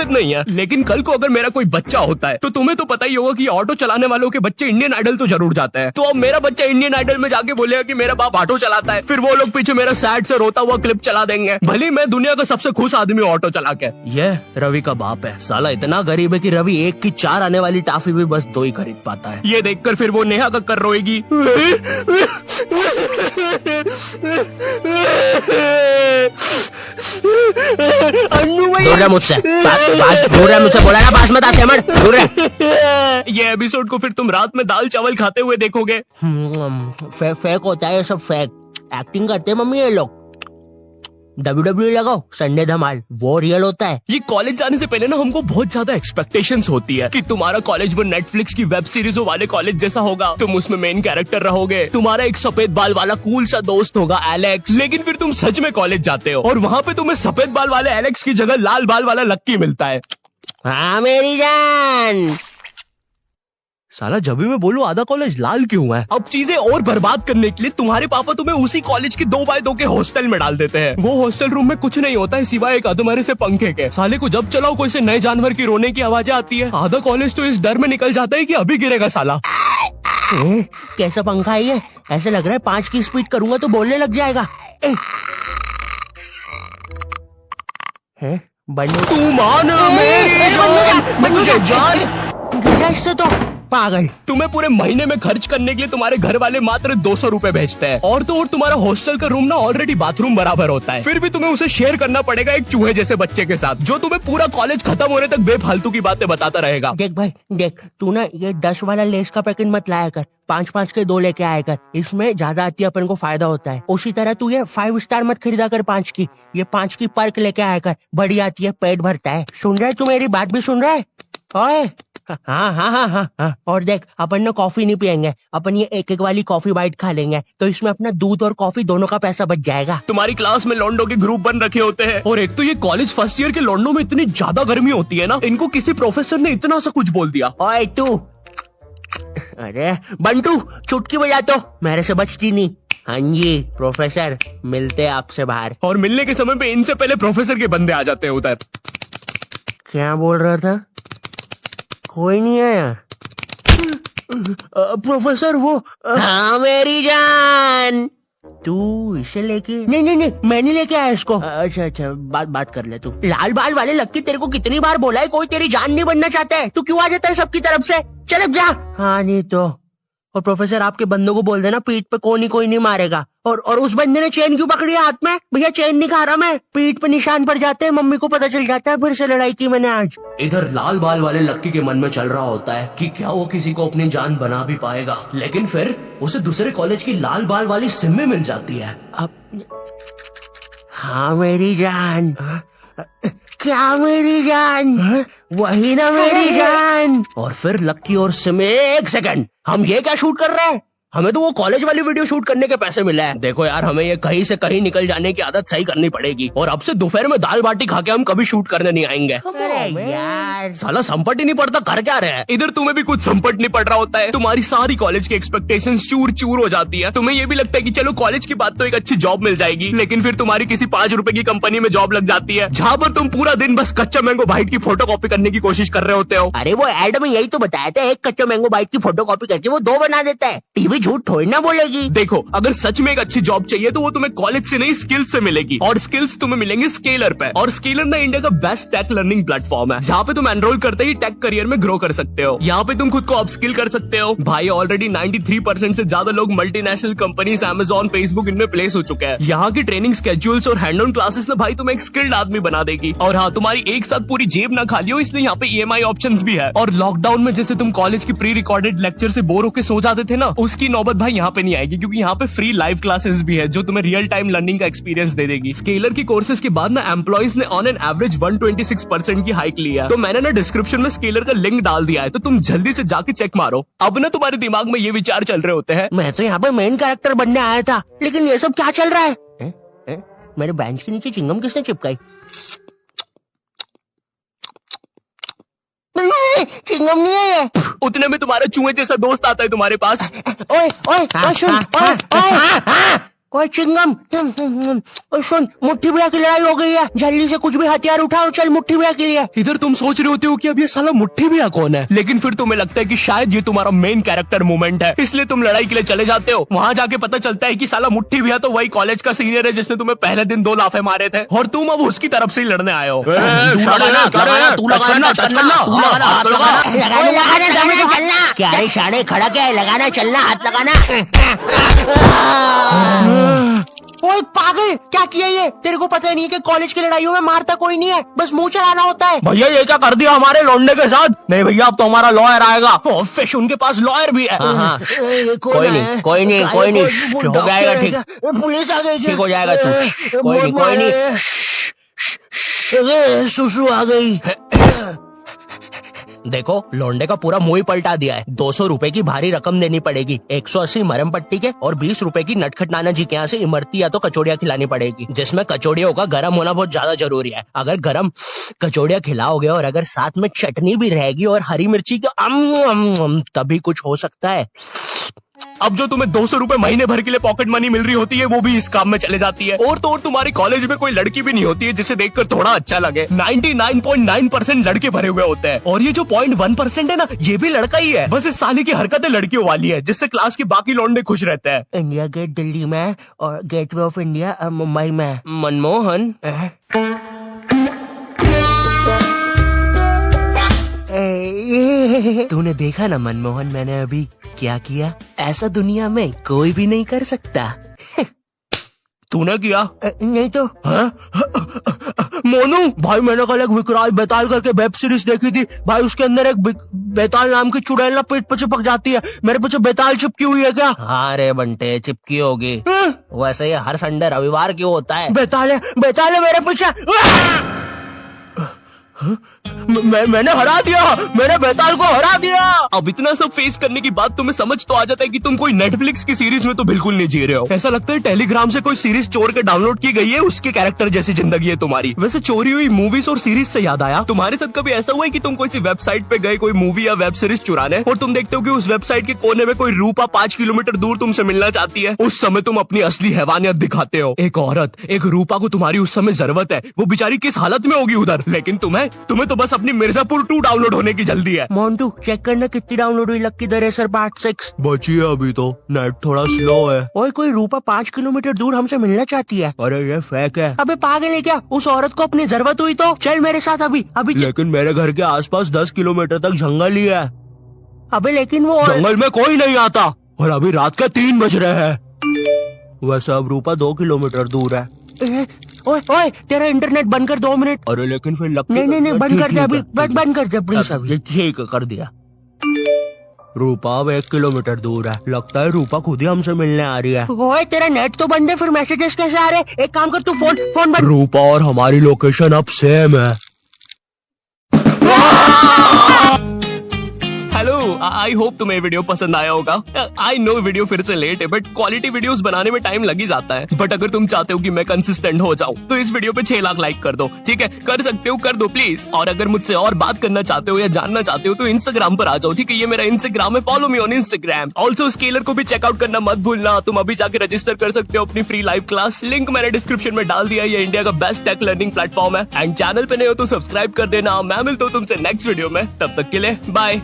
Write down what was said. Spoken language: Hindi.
उम्मीद नहीं है, लेकिन कल को अगर मेरा कोई बच्चा होता है तो तुम्हें तो पता ही होगा कि ऑटो चलाने वालों के बच्चे इंडियन आइडल तो जरूर जाते हैं। तो अब मेरा बच्चा इंडियन आइडल में जाके बोलेगा कि मेरा बाप ऑटो चलाता है, फिर वो लोग पीछे मेरा सैड से रोता हुआ क्लिप चला देंगे, भले मैं दुनिया का सबसे खुश आदमी ऑटो चला के। ये रवि का बाप है, साला इतना गरीब है कि रवि 1 की 4 आने वाली टॉफी भी बस 2 ही खरीद पाता है। ये देखकर फिर वो नेहा कक्कर रोएगी। मुझसे बोला ना, पास में था सेमट, दूर रह। ये एपिसोड को फिर तुम रात में दाल चावल खाते हुए देखोगे। फेक होता है ये सब, फेक एक्टिंग करते हैं मम्मी ये लोग। WWE लगाओ, संडे धमाल, वो रियल होता है। ये कॉलेज जाने से पहले ना हमको बहुत ज्यादा एक्सपेक्टेशंस होती है कि तुम्हारा कॉलेज वो नेटफ्लिक्स की वेब सीरीजों वाले कॉलेज जैसा होगा, तुम उसमें मेन कैरेक्टर रहोगे, तुम्हारा एक सफेद बाल वाला कूल सा दोस्त होगा एलेक्स। लेकिन फिर तुम सच में कॉलेज जाते हो और वहाँ पे तुम्हें सफेद बाल वाले एलेक्स की जगह लाल बाल वाला लक्की मिलता है। हाँ मेरी जान। साला जब भी मैं बोलूं आधा कॉलेज लाल क्यों है। अब चीजें और बर्बाद करने के लिए तुम्हारे पापा तुम्हें उसी कॉलेज के 2x2 के हॉस्टल में डाल देते हैं। वो हॉस्टल रूम में कुछ नहीं होता है सिवाय एक अधमरे से पंखे के। साले को जब चलाओ कोई से नए जानवर की रोने की आवाजें आती है। आधा कॉलेज तो इस डर में निकल जाता है कि अभी गिरेगा साला। कैसा पंखा है ये, ऐसे लग रहा है 5 की स्पीड करूंगा तो बोलने लग जाएगा। तू मान इससे तो पागल। तुम्हें पूरे महीने में खर्च करने के लिए तुम्हारे घर वाले मात्र 200 रुपए भेजते हैं, और तो और तुम्हारा हॉस्टल का रूम ना ऑलरेडी बाथरूम बराबर होता है, फिर भी तुम्हें उसे शेयर करना पड़ेगा एक चूहे जैसे बच्चे के साथ, जो तुम्हें पूरा कॉलेज खत्म होने तक बेफालतू की बातें बताता रहेगा। देख भाई देख, तू ना ये 10 वाला लेस का पैकेट मत लाया कर, 5-5 के 2 लेके आया कर, इसमें ज्यादा आती है, अपन को फायदा होता है। उसी तरह तू ये 5 स्टार मत खरीदा कर 5 की, ये 5 की पर्क लेके आया कर, बड़ी आती है, पेट भरता है। सुन रहा है तू, मेरी बात भी सुन रहा है? ओए हाँ। और देख, अपन ना कॉफी नहीं पियेंगे, अपन ये 1-1 वाली कॉफी बाइट खा लेंगे, तो इसमें अपना दूध और कॉफी दोनों का पैसा बच जाएगा। तुम्हारी क्लास में लॉन्डो के ग्रुप बन रखे होते हैं, और एक तो ये कॉलेज फर्स्ट ईयर के लॉन्डो में इतनी ज्यादा गर्मी होती है ना, इनको किसी प्रोफेसर ने इतना सा कुछ बोल दिया। ओए तू, अरे बंटू चुटकी बजा तो, मेरे से बचती नहीं। हाँ जी प्रोफेसर, मिलते आपसे बाहर। और मिलने के समय पे इनसे पहले प्रोफेसर के बंदे आ जाते हैं उधर। क्या बोल रहा था? कोई नहीं आया। प्रोफेसर वो हाँ मेरी जान, तू इसे लेके नहीं मैं नहीं लेके आया इसको। अच्छा बात कर ले तू। लाल बाल वाले लक्की, तेरे को कितनी बार बोला है कोई तेरी जान नहीं बनना चाहता है, तू क्यों आ जाता है सबकी तरफ से? चल अब जा। हाँ नहीं तो। और प्रोफेसर आपके बंदों को बोल देना पीठ पे कोई नहीं मारेगा। और उस बंदे ने चेन क्यों पकड़ी हाथ में? भैया चेन नहीं खा रहा मैं, पीठ पे निशान पड़ जाते हैं, मम्मी को पता चल जाता है फिर से लड़ाई की मैंने आज। इधर लाल बाल वाले लक्की के मन में चल रहा होता है कि क्या वो किसी को अपनी जान बना भी पाएगा, लेकिन फिर उसे दूसरे कॉलेज की लाल बाल वाली सिम्मी मिल जाती है। अब हाँ मेरी जान, क्या मेरी जान, वही ना मेरी जान। और फिर लक्की और सिम्मी, 1 सेकंड, हम ये क्या शूट कर रहे हैं? हमें तो वो कॉलेज वाली वीडियो शूट करने के पैसे मिले हैं। देखो यार, हमें ये कहीं से कहीं निकल जाने की आदत सही करनी पड़ेगी, और अब से दोपहर में दाल बाटी खा के हम कभी शूट करने नहीं आएंगे। अरे यार साला संपट ही नहीं पड़ता, कर क्या रहे हैं? इधर तुम्हें भी कुछ संपट नहीं पड़ रहा होता है, तुम्हारी सारी कॉलेज की एक्सपेक्टेशंस चूर चूर हो जाती है। तुम्हें ये भी लगता है कि चलो कॉलेज की बात तो एक अच्छी जॉब मिल जाएगी, लेकिन फिर तुम्हारी किसी 5 रुपए की कंपनी में जॉब लग जाती है, जहाँ पर तुम पूरा दिन बस कच्चा मैंगो बाइट की फोटो कॉपी करने की कोशिश कर रहे होते हो। अरे वो एड में यही तो बताया था, एक कच्चा मैंगो बाइट की फोटो कॉपी करके वो 2 बना देता है। टीवी झूठ थोड़ी ना बोलेगी। देखो, अगर सच में एक अच्छी जॉब चाहिए तो वो तुम्हें कॉलेज से नहीं स्किल्स से मिलेगी, और स्किल्स तुम्हें मिलेंगे स्केलर पे। और स्केलर ना इंडिया का बेस्ट टेक लर्निंग प्लेटफॉर्म है, जहाँ पे तुम एनरोल करते ही टेक करियर में ग्रो कर सकते हो। यहाँ पे तुम खुद को अपस्किल कर सकते हो। भाई ऑलरेडी 93% से ज्यादा लोग मल्टीनेशनल कंपनीज, अमेजॉन, फेसबुक, इनमें प्लेस हो चुके हैं। यहाँ की ट्रेनिंग स्केड्यूल्स और हैंड ऑन क्लासेस ना भाई तुम्हें एक स्किल्ड आदमी बना देगी। और हाँ, तुम्हारी एक साथ पूरी जेब ना खाली हो, इसलिए यहाँ पे EMI ऑप्शंस भी है। और लॉकडाउन में जैसे तुम कॉलेज की प्री रिकॉर्डेड लेक्चर से बोर होकर सो जाते थे ना, उसकी नौबत भाई यहाँ पे नहीं आएगी, क्योंकि यहाँ पे फ्री लाइव क्लासेस भी है जो तुम्हें रियल टाइम लर्निंग का एक्सपीरियंस दे देगी। स्केलर की कोर्सेज के बाद ना एम्प्लॉइज ने ऑन एन एवरेज 126% की हाइक ली है। तो मैंने ना डिस्क्रिप्शन में स्केलर का लिंक डाल दिया है, तो तुम जल्दी से जाके चेक मारो। अब ना तुम्हारे दिमाग में ये विचार चल रहे होते हैं, मैं तो यहाँ पे मेन कैरेक्टर बनने आया था, लेकिन ये सब क्या चल रहा है? मेरे बेंच के नीचे चिंगम किसने चिपकाई? चिंगम नहीं है ये। उतने में तुम्हारा चूहे जैसा दोस्त आता है तुम्हारे पास। ओए सुन, ओए चिंगम, ओए सुन, मुट्ठी भैया की लड़ाई हो गई है, जल्दी से कुछ भी हथियार उठा और चल मुट्ठी भैया के लिए। इधर तुम सोच रहे होते हो कि अब ये साला मुट्ठी भैया कौन है, लेकिन फिर तुम्हें लगता है कि शायद ये तुम्हारा मेन कैरेक्टर मोमेंट है, इसलिए तुम लड़ाई के लिए चले जाते हो। वहाँ जाके पता चलता है कि साला मुट्ठी भैया तो वही कॉलेज का सीनियर है जिसने तुम्हें पहले दिन 2 लाफे मारे थे, और तुम अब उसकी तरफ से ही लड़ने आए हो। क्या रे शाने, खड़ा क्या है, लगाना चलना, हाथ लगाना। ओए पागल, क्या किया ये? तेरे को पता नहीं है कि कॉलेज की लड़ाइयों में मारता कोई नहीं है, बस मुंह चलाना होता है। भैया ये क्या कर दिया हमारे लौंडे के साथ? नहीं भैया अब तो हमारा लॉयर आएगा। फिश उनके पास लॉयर भी है। कोई नहीं, हो जाएगा ठीक, पुलिस आ गई, ठीक हो जाएगा तू, कोई नहीं। सुसु आ गई। देखो लौंडे का पूरा मुंह ही पलटा दिया है। 200 रुपए की भारी रकम देनी पड़ेगी, 180 मरम पट्टी के और 20 रुपए की नटखट नाना जी के यहाँ से इमरती या तो कचौड़ियाँ खिलानी पड़ेगी, जिसमें कचौड़ियों का गर्म होना बहुत ज्यादा जरूरी है। अगर गर्म कचौड़ियाँ खिलाओगे और अगर साथ में चटनी भी रहेगी और हरी मिर्ची की तभी कुछ हो सकता है। अब जो तुम्हें 200 रुपए महीने भर के लिए पॉकेट मनी मिल रही होती है वो भी इस काम में चले जाती है। और तो और तुम्हारी कॉलेज में कोई लड़की भी नहीं होती है जिसे देखकर थोड़ा अच्छा लगे। 99.9% लड़के भरे हुए होते हैं और ये जो 0.1% है ना, ये भी लड़का ही है। बस इस साली की हरकतें लड़कियों वाली है, जिससे क्लास के बाकी लौंडे खुश रहते हैं। इंडिया गेट दिल्ली में और गेटवे ऑफ इंडिया मुंबई में। मनमोहन तूने देखा ना मनमोहन, मैंने अभी क्या किया? ऐसा दुनिया में कोई भी नहीं कर सकता। तूने किया? नहीं तो। मोनू भाई, मैंने कल एक विकराल बेताल करके वेब सीरीज देखी थी भाई, उसके अंदर एक बेताल नाम की चुड़ैल ना पेट पे चिपक जाती है। मेरे पीछे बेताल चिपकी हुई है क्या? हाँ रे बंटे, चिपकी होगी। वैसे ये हर संडे रविवार क्यों होता है? बेताल है मेरे पीछे। मैंने हरा दिया, मैंने बेताल को हरा दिया। अब इतना सब फेस करने के बाद तुम्हें समझ तो आ जाता है कि तुम कोई नेटफ्लिक्स की सीरीज में तो बिल्कुल नहीं जी रहे हो। ऐसा लगता है टेलीग्राम से कोई सीरीज चोर के डाउनलोड की गई है, उसके कैरेक्टर जैसी जिंदगी है तुम्हारी। वैसे चोरी हुई मूवीज और सीरीज से याद आया, तुम्हारे साथ कभी ऐसा हुआ है कि तुम कोई सी वेबसाइट पे गए कोई मूवी या वेब सीरीज चुराने, और तुम देखते हो कि उस वेबसाइट के कोने में कोई रूपा 5 किलोमीटर दूर तुमसे मिलना चाहती है? उस समय तुम अपनी असली हैवानियत दिखाते हो। एक औरत, एक रूपा को तुम्हारी उस समय जरूरत है, वो बेचारी किस हालत में होगी उधर, लेकिन तुम्हें तो बस अपनी मिर्जापुर 2 डाउनलोड होने की जल्दी है। मोन्टू चेक करना कितनी डाउनलोड हुई लक्की द रेसर पार्ट 6। बची है अभी तो, नेट थोड़ा स्लो है। ओए कोई रूपा 5 किलोमीटर दूर हमसे मिलना चाहती है। अरे ये फेक है। अबे पागल है क्या? उस औरत को अपनी जरूरत हुई तो चल मेरे साथ अभी। लेकिन मेरे घर के आसपास 10 किलोमीटर तक जंगल ही है। अबे लेकिन वो जंगल में कोई नहीं आता और अभी रात के 3 बज रहे हैं। वैसे अब रूपा 2 किलोमीटर दूर है। ओए तेरा इंटरनेट बंद कर 2 मिनट। अरे लेकिन फिर लगता नहीं बंद कर दे अभी, बंद कर दे प्लीज अभी। ठीक कर दिया। रूपा अब 1 किलोमीटर दूर है, लगता है रूपा खुद ही हमसे मिलने आ रही है। ओए तेरा नेट तो बंद है, फिर मैसेजेस कैसे आ रहे? एक काम कर, तू फोन बंद। रूपा और हमारी लोकेशन अब सेम है। हेलो, आई होप तुम्हें वीडियो पसंद आया होगा। आई नो वीडियो फिर से लेट है, बट क्वालिटी वीडियोस बनाने में टाइम लग ही जाता है। बट अगर तुम चाहते हो कि मैं कंसिस्टेंट हो जाऊं तो इस वीडियो पे 6 लाख लाइक कर दो। ठीक है, कर सकते हो, कर दो प्लीज। और अगर मुझसे और बात करना चाहते हो या जानना चाहते हो तो इंस्टाग्राम पर आ जाओ। ठीक है, ये मेरा इंस्टाग्राम है, follow me on Instagram. Also scalar को भी चेकआउट करना मत भूलना। तुम अभी जाके रजिस्टर कर सकते हो अपनी फ्री लाइव क्लास, लिंक मैंने डिस्क्रिप्शन में डाल दिया। ये इंडिया का बेस्ट टेक लर्निंग प्लेटफॉर्म है। एंड चैनल पे नए हो तो सब्सक्राइब कर देना। मैं मिलता हूँ तुमसे नेक्स्ट वीडियो में, तब तक के लिए बाय।